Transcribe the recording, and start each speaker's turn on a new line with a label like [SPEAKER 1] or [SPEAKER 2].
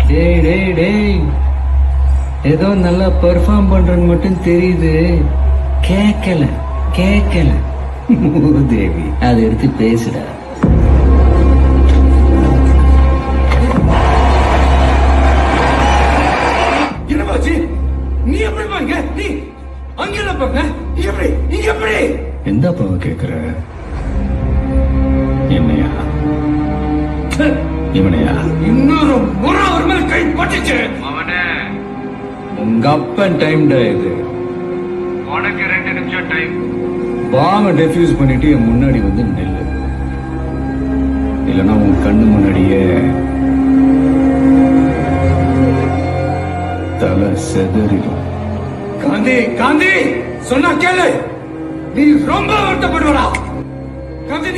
[SPEAKER 1] டேய் டேய் டேய், ஏதோ நல்லா பெர்ஃபார்ம் பண்றன்னு மட்டும் தெரியுது, கேட்கல கேட்கல. தேவி அதை எடுத்து பேசுடா.
[SPEAKER 2] என்னமாச்சு? நீ எப்படி பாங்க? நீ அங்க என்ன பாங்க? எப்படி நீங்க எப்படி
[SPEAKER 1] எந்த அப்பாவை கேக்குற? என்னையா? இவனையா?
[SPEAKER 2] இன்னொரு முறை ஒரு மேல கை பட்டுச்சு.
[SPEAKER 1] அவனே உங்க அப்பன் டைம்டா இது.
[SPEAKER 2] உனக்கு 2 நிமிஷம் டைம்.
[SPEAKER 1] பாம்ப டெஃப்யூஸ் பண்ணிட்டு என் முன்னாடி வந்து நெல்லு, இல்லைன்னா உன் கண்ணு முன்னாடியே தலை செதறிடும்.
[SPEAKER 2] காந்தி காந்தி சொன்னா கேளு. நீ ரொம்ப வருத்தப்படுவடா காந்தி.